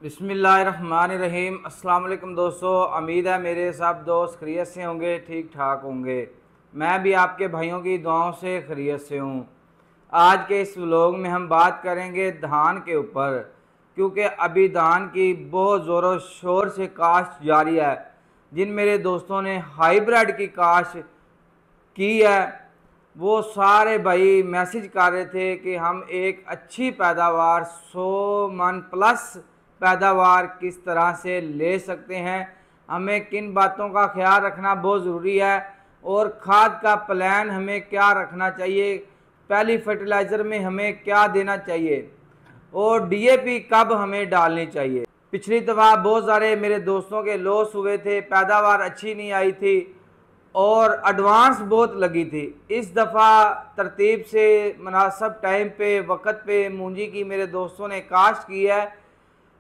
बिस्मिल्लाहिर्रहमानिर्रहीम। अस्सलाम वालेकुम दोस्तों, उम्मीद है मेरे सब दोस्त खैरियत से होंगे, ठीक ठाक होंगे। मैं भी आपके भाइयों की दुआओं से खैरियत से हूँ। आज के इस व्लॉग में हम बात करेंगे धान के ऊपर, क्योंकि अभी धान की बहुत ज़ोरों शोर से काश्त जारी है। जिन मेरे दोस्तों ने हाइब्रिड की काश्त की है वो सारे भाई मैसेज कर रहे थे कि हम एक अच्छी पैदावार 100 मन प्लस पैदावार किस तरह से ले सकते हैं, हमें किन बातों का ख्याल रखना बहुत ज़रूरी है और खाद का प्लान हमें क्या रखना चाहिए, पहली फर्टिलाइज़र में हमें क्या देना चाहिए और डीएपी कब हमें डालनी चाहिए। पिछली दफ़ा बहुत सारे मेरे दोस्तों के लॉस हुए थे, पैदावार अच्छी नहीं आई थी और एडवांस बहुत लगी थी। इस दफ़ा तरतीब से मुनासिब टाइम पे वक्त पे मूंजी की मेरे दोस्तों ने काश्त की है।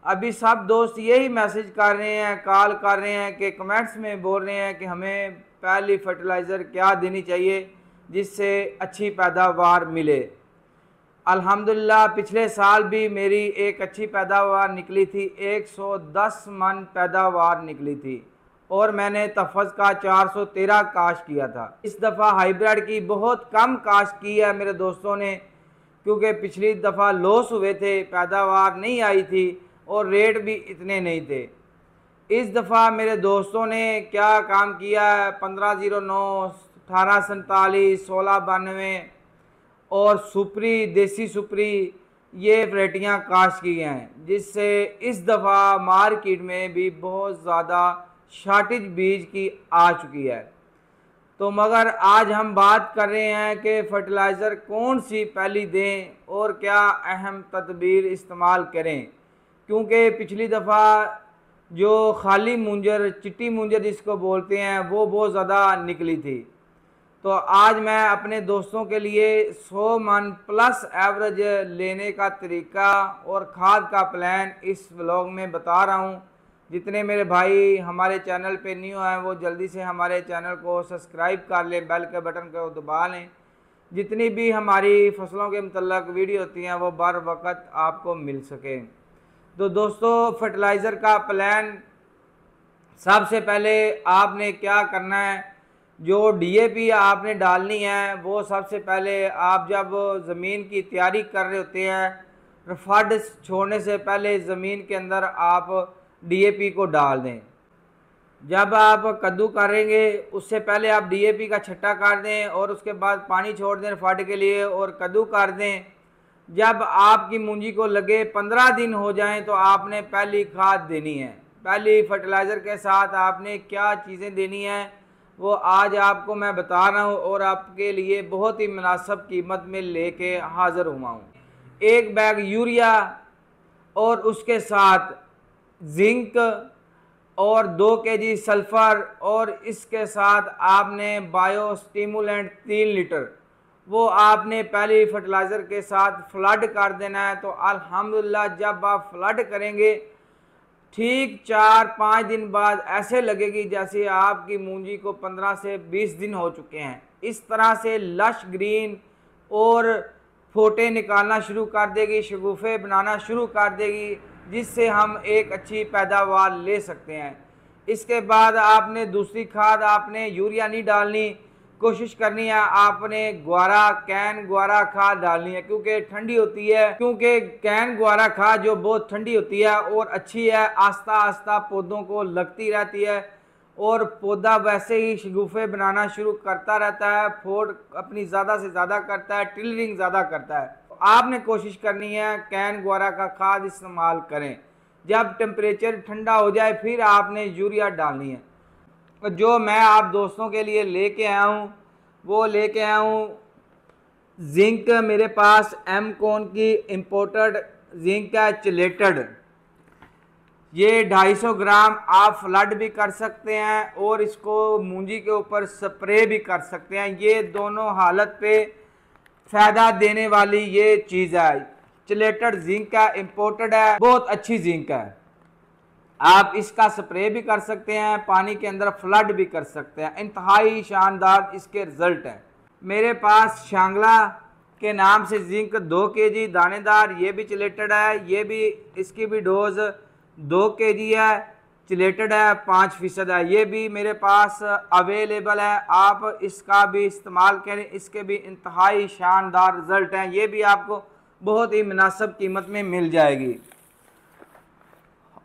अभी सब दोस्त यही मैसेज कर रहे हैं, कॉल कर रहे हैं कि कमेंट्स में बोल रहे हैं कि हमें पहली फर्टिलाइज़र क्या देनी चाहिए जिससे अच्छी पैदावार मिले। अल्हम्दुलिल्लाह पिछले साल भी मेरी एक अच्छी पैदावार निकली थी, 110 मन पैदावार निकली थी और मैंने तफज़ का 413 काश्त किया था। इस दफ़ा हाइब्रिड की बहुत कम काश्त की है मेरे दोस्तों ने, क्योंकि पिछली दफ़ा लॉस हुए थे, पैदावार नहीं आई थी और रेट भी इतने नहीं थे। इस दफ़ा मेरे दोस्तों ने क्या काम किया है, 1509, 1847, 1692 और सुपरी, देसी सुपरी, ये वैरायटियाँ काश्त की हैं, जिससे इस दफ़ा मार्केट में भी बहुत ज़्यादा शॉर्टेज बीज की आ चुकी है। तो मगर आज हम बात कर रहे हैं कि फर्टिलाइज़र कौन सी पहली दें और क्या अहम तदबीर इस्तेमाल करें, क्योंकि पिछली दफ़ा जो खाली मूंजर, चिट्टी मूंजर जिसको बोलते हैं, वो बहुत ज़्यादा निकली थी। तो आज मैं अपने दोस्तों के लिए 100 मन प्लस एवरेज लेने का तरीका और खाद का प्लान इस व्लॉग में बता रहा हूँ। जितने मेरे भाई हमारे चैनल पे न्यू हैं वो जल्दी से हमारे चैनल को सब्सक्राइब कर लें, बेल के बटन को दबा लें। जितनी भी हमारी फसलों के मतलब वीडियो होती हैं वो बर वक्त आपको मिल सके। तो दोस्तों, फर्टिलाइज़र का प्लान सबसे पहले आपने क्या करना है, जो डीएपी आपने डालनी है वो सबसे पहले आप जब ज़मीन की तैयारी कर रहे होते हैं, फड छोड़ने से पहले ज़मीन के अंदर आप डीएपी को डाल दें। जब आप कद्दू करेंगे उससे पहले आप डीएपी का छट्टा कर दें और उसके बाद पानी छोड़ दें फड के लिए और कद्दू कर दें। जब आपकी मूंजी को लगे 15 दिन हो जाएं तो आपने पहली खाद देनी है। पहली फर्टिलाइज़र के साथ आपने क्या चीज़ें देनी हैं वो आज आपको मैं बता रहा हूँ और आपके लिए बहुत ही मुनासिब कीमत में लेके हाज़िर हुआ हूँ। एक बैग यूरिया और उसके साथ जिंक और 2 केजी सल्फ़र और इसके साथ आपने बायो स्टिमुलेंट 3 लीटर वो आपने पहली फर्टिलाइज़र के साथ फ्लड कर देना है। तो अल्हम्दुलिल्लाह जब आप फ्लड करेंगे ठीक 4-5 दिन बाद ऐसे लगेगी जैसे आपकी मूंजी को 15 से 20 दिन हो चुके हैं। इस तरह से लश ग्रीन और फोटे निकालना शुरू कर देगी, शगुफ़े बनाना शुरू कर देगी, जिससे हम एक अच्छी पैदावार ले सकते हैं। इसके बाद आपने दूसरी खाद आपने यूरिया नहीं डालनी, कोशिश करनी है आपने ग्वारा, कैन ग्वारा खाद डालनी है, क्योंकि ठंडी होती है, क्योंकि कैन ग्वारा खाद जो बहुत ठंडी होती है और अच्छी है, आस्ता आस्ता पौधों को लगती रहती है और पौधा वैसे ही शगुफ़े बनाना शुरू करता रहता है, फोड़ अपनी ज़्यादा से ज़्यादा करता है, टिलरिंग ज़्यादा करता है। तो आपने कोशिश करनी है कैन ग्वारा का खाद इस्तेमाल करें। जब टेम्परेचर ठंडा हो जाए फिर आपने यूरिया डालनी है। जो मैं आप दोस्तों के लिए लेके आया हूँ वो लेके आया हूँ जिंक। मेरे पास एम कॉन की इम्पोर्टेड जिंक है, चिलेटेड। ये 250 ग्राम आप फ्लड भी कर सकते हैं और इसको मूंजी के ऊपर स्प्रे भी कर सकते हैं। ये दोनों हालत पे फ़ायदा देने वाली ये चीज़ है। चिलेटेड जिंक है, इम्पोर्टेड है, बहुत अच्छी जिंक है। आप इसका स्प्रे भी कर सकते हैं, पानी के अंदर फ्लड भी कर सकते हैं। इंतहाई शानदार इसके रिज़ल्ट हैं। मेरे पास शांगला के नाम से जिंक 2 केजी दानेदार, ये भी चिलेटेड है, ये भी इसकी भी डोज 2 kg है, चिलेटेड है 5% है, ये भी मेरे पास अवेलेबल है। आप इसका भी इस्तेमाल करें, इसके भी इंतहाई शानदार रिज़ल्ट हैं। ये भी आपको बहुत ही मुनासिब कीमत में मिल जाएगी।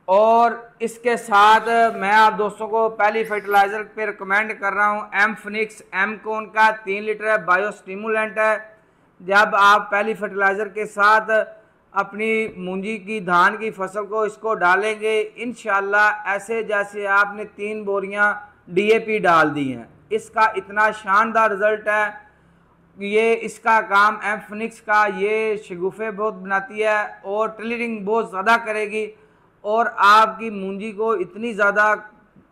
और इसके साथ मैं आप दोस्तों को पहली फर्टिलाइज़र पे रिकमेंड कर रहा हूँ एम फिनिक्स एम कॉन का 3 लीटर है, बायो स्टिमुलेंट है। जब आप पहली फर्टिलाइज़र के साथ अपनी मूंजी की धान की फसल को इसको डालेंगे, इंशाल्लाह ऐसे जैसे आपने 3 बोरियां DAP डाल दी हैं। इसका इतना शानदार रिज़ल्ट है। ये इसका काम एम फिनिक्स का, ये शगुफ़े बहुत बनाती है और टिलरिंग बहुत ज़्यादा करेगी और आपकी मूंजी को इतनी ज़्यादा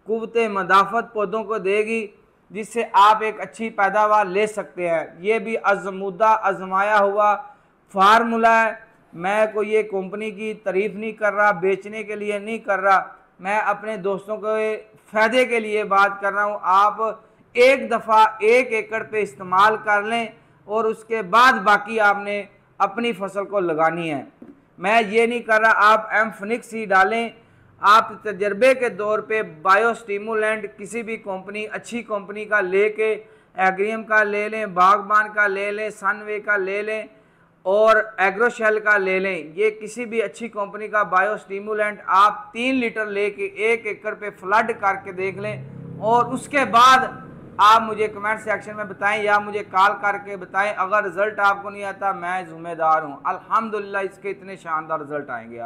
कुव्वत मदाफ़त पौधों को देगी जिससे आप एक अच्छी पैदावार ले सकते हैं। ये भी आज़मूदा आज़माया हुआ फार्मूला है। मैं कोई ये कंपनी की तारीफ़ नहीं कर रहा, बेचने के लिए नहीं कर रहा, मैं अपने दोस्तों के फ़ायदे के लिए बात कर रहा हूँ। आप एक दफ़ा 1 एकड़ पे इस्तेमाल कर लें और उसके बाद बाकी आपने अपनी फसल को लगानी है। मैं ये नहीं कर रहा आप एम फिनिक्स ही डालें। आप तजर्बे के दौर पे बायो स्टिमुलेंट किसी भी कंपनी, अच्छी कंपनी का लेके, एग्रियम का ले लें, बागबान का ले लें, सनवे का ले लें और एग्रोशेल का ले लें। ये किसी भी अच्छी कंपनी का बायो स्टिमुलेंट आप 3 लीटर लेके 1 एकड़ पे फ्लड करके देख लें और उसके बाद आप मुझे कमेंट सेक्शन में बताएं या मुझे कॉल करके बताएं। अगर रिज़ल्ट आपको नहीं आता मैं ज़िम्मेदार हूं। अल्हम्दुलिल्लाह इसके इतने शानदार रिज़ल्ट आएंगे,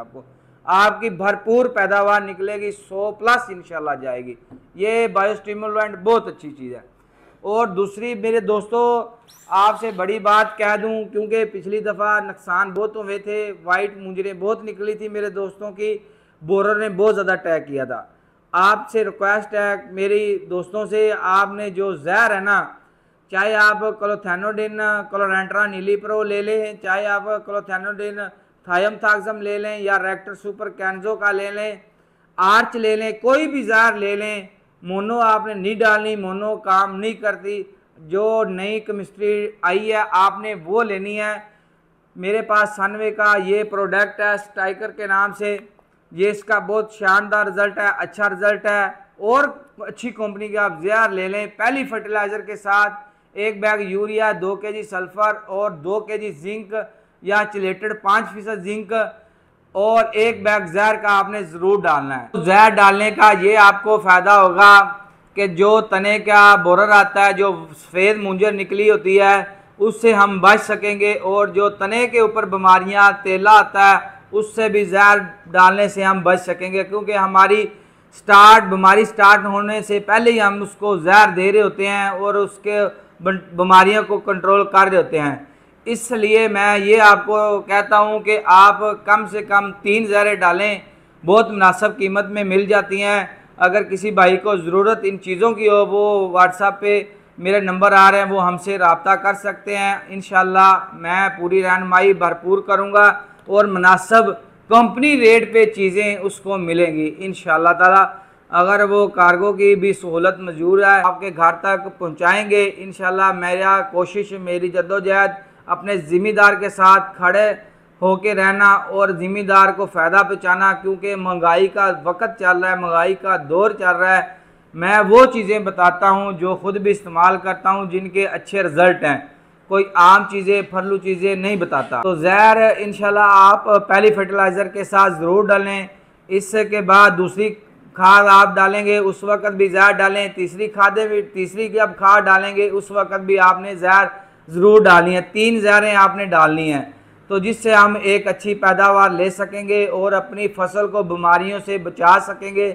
आपकी भरपूर पैदावार निकलेगी, 100+ इंशाल्लाह जाएगी। ये बायो स्टिमुलेंट बहुत अच्छी चीज़ है। और दूसरी मेरे दोस्तों आपसे बड़ी बात कह दूं, क्योंकि पिछली दफ़ा नुकसान बहुत हुए थे, वाइट मुंजरें बहुत निकली थी मेरे दोस्तों की, बोरर ने बहुत ज़्यादा अटैक किया था। आपसे रिक्वेस्ट है मेरी दोस्तों से, आपने जो जहर है ना, चाहे आप क्लोथेनोडिन क्लोरेंट्रा नीलीप्रो ले लें, चाहे आप क्लोथेनोडिन थायमथाक्सम ले लें या रेक्टर सुपर कैंजो का ले लें, आर्च ले लें, कोई भी जहर ले लें, मोनो आपने नहीं डालनी, मोनो काम नहीं करती। जो नई केमिस्ट्री आई है आपने वो लेनी है। मेरे पास सनवे का ये प्रोडक्ट है स्ट्राइकर के नाम से, ये इसका बहुत शानदार रिज़ल्ट है, अच्छा रिज़ल्ट है। और अच्छी कंपनी के आप जहर ले लें। पहली फर्टिलाइज़र के साथ 1 बैग यूरिया, 2 kg सल्फ़र और 2 kg जिंक या चिलेटेड 5% जिंक और 1 बैग जहर का आपने ज़रूर डालना है। तो जहर डालने का ये आपको फ़ायदा होगा कि जो तने का बोरर आता है, जो सफ़ेद मुंजर निकली होती है, उससे हम बच सकेंगे। और जो तने के ऊपर बीमारियां, तेला आता है, उससे भी जहर डालने से हम बच सकेंगे, क्योंकि हमारी बीमारी स्टार्ट होने से पहले ही हम उसको जहर दे रहे होते हैं और उसके बीमारियों को कंट्रोल कर रहे होते हैं। इसलिए मैं ये आपको कहता हूँ कि आप कम से कम 3 जहरें डालें, बहुत मुनासिब कीमत में मिल जाती हैं। अगर किसी भाई को ज़रूरत इन चीज़ों की हो, वो व्हाट्सएप पे मेरे नंबर आ रहे हैं, वो हमसे रब्ता कर सकते हैं। इंशाल्लाह मैं पूरी रहनुमाई भरपूर करूँगा और मुनासिब कंपनी रेट पे चीज़ें उसको मिलेंगी इंशाल्लाह ताला। अगर वो कार्गो की भी सहूलत मौजूद है, आपके घर तक पहुँचाएँगे इंशाल्लाह। मेरा कोशिश, मेरी जद्दोजहद अपने ज़िम्मेदार के साथ खड़े होके रहना और ज़िम्मेदार को फ़ायदा पहुँचाना, क्योंकि महंगाई का वक्त चल रहा है, महंगाई का दौर चल रहा है। मैं वो चीज़ें बताता हूँ जो ख़ुद भी इस्तेमाल करता हूँ, जिनके अच्छे रिज़ल्ट हैं। कोई आम चीज़ें, फर्लू चीज़ें नहीं बताता। तो जहर इंशाल्लाह आप पहली फर्टिलाइज़र के साथ ज़रूर डालें। इसके बाद दूसरी खाद आप डालेंगे उस वक्त भी जहर डालें। तीसरी जब खाद डालेंगे उस वक्त भी आपने जहर ज़रूर डालनी है। 3 जहरें आपने डालनी हैं, तो जिससे हम एक अच्छी पैदावार ले सकेंगे और अपनी फसल को बीमारियों से बचा सकेंगे,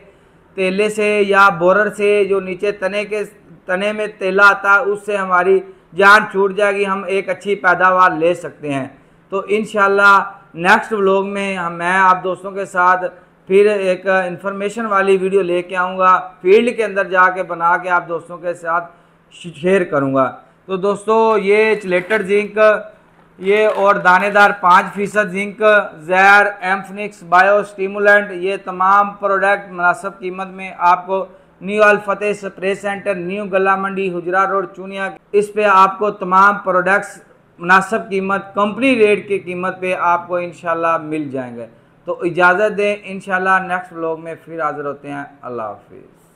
तेले से या बोरर से, जो नीचे तने में तेला आता है, उससे हमारी जान छूट जाएगी, हम एक अच्छी पैदावार ले सकते हैं। तो इंशाल्लाह नेक्स्ट व्लॉग में मैं आप दोस्तों के साथ फिर एक इंफॉर्मेशन वाली वीडियो लेके आऊँगा, फील्ड के अंदर जाके बना के आप दोस्तों के साथ शेयर करूँगा। तो दोस्तों ये चिलेटेड जिंक, ये और दानेदार 5% जिंक, जहर, एम फिनिक्स, बायो स्टिमुलेंट, ये तमाम प्रोडक्ट मुनासिब कीमत में आपको न्यू अल फतेह स्प्रे सेंटर, न्यू गला मंडी, हुजरा रोड, चूनिया, इस पे आपको तमाम प्रोडक्ट्स मुनासिब कीमत, कंपनी रेट की कीमत पे आपको इंशाल्लाह मिल जाएंगे। तो इजाज़त दें, इंशाल्लाह नेक्स्ट व्लॉग में फिर हाज़िर होते हैं। अल्लाह हाफिज़।